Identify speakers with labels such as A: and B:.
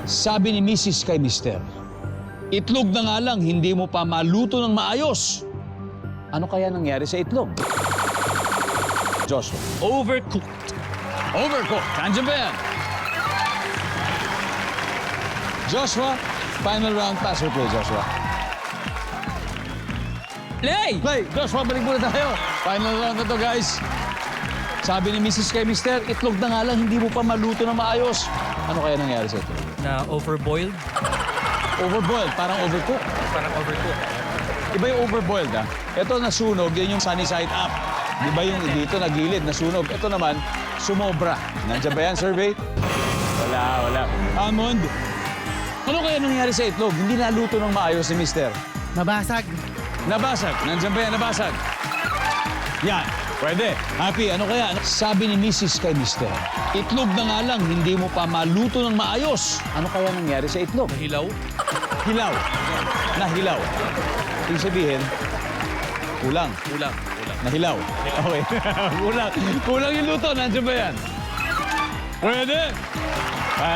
A: Sabi ni Mrs. kay Mister, itlog na nga lang, hindi mo pa maluto ng maayos. Ano kaya nangyari sa itlog? Joshua.
B: Overcooked.
A: Overcooked. Nandiyan ba yan? Joshua, final round pass or play, Joshua?
B: Play!
A: Play! Joshua, balik muna tayo. Final round na to, guys. Sabi ni Mrs. kay Mister, itlog na nga lang, hindi mo pa maluto na maayos. Ano kaya nangyari sa itlog?
B: Na overboiled.
A: Overboiled, parang overcooked.
B: Parang overcooked.
A: Iba yung overboiled, ha? Ito nasunog, yan yung sunny side up. Di ba yung dito nagilid, nasunog? Ito naman, sumobra. Nandiyan ba yan, survey? Wala. Almond, ano kaya nangyari sa itlog? Hindi naluto ng maayos ni Mister.
C: Mabasag.
A: Nabasag. Nandiyan ba yan, nabasag? Yan. Pwede. Happy, ano kaya? Sabi ni Mrs. kay Mister, itlog na nga lang, hindi mo pa maluto ng maayos. Ano kaya nangyari sa itlog?
B: Hilaw.
A: Hilaw. Nahilaw. Ibig sabihin, kulang.
B: Kulang.
A: Nahilaw. Okay. Kulang yung luto. Nandiyan ba yan? Pwede. Pare.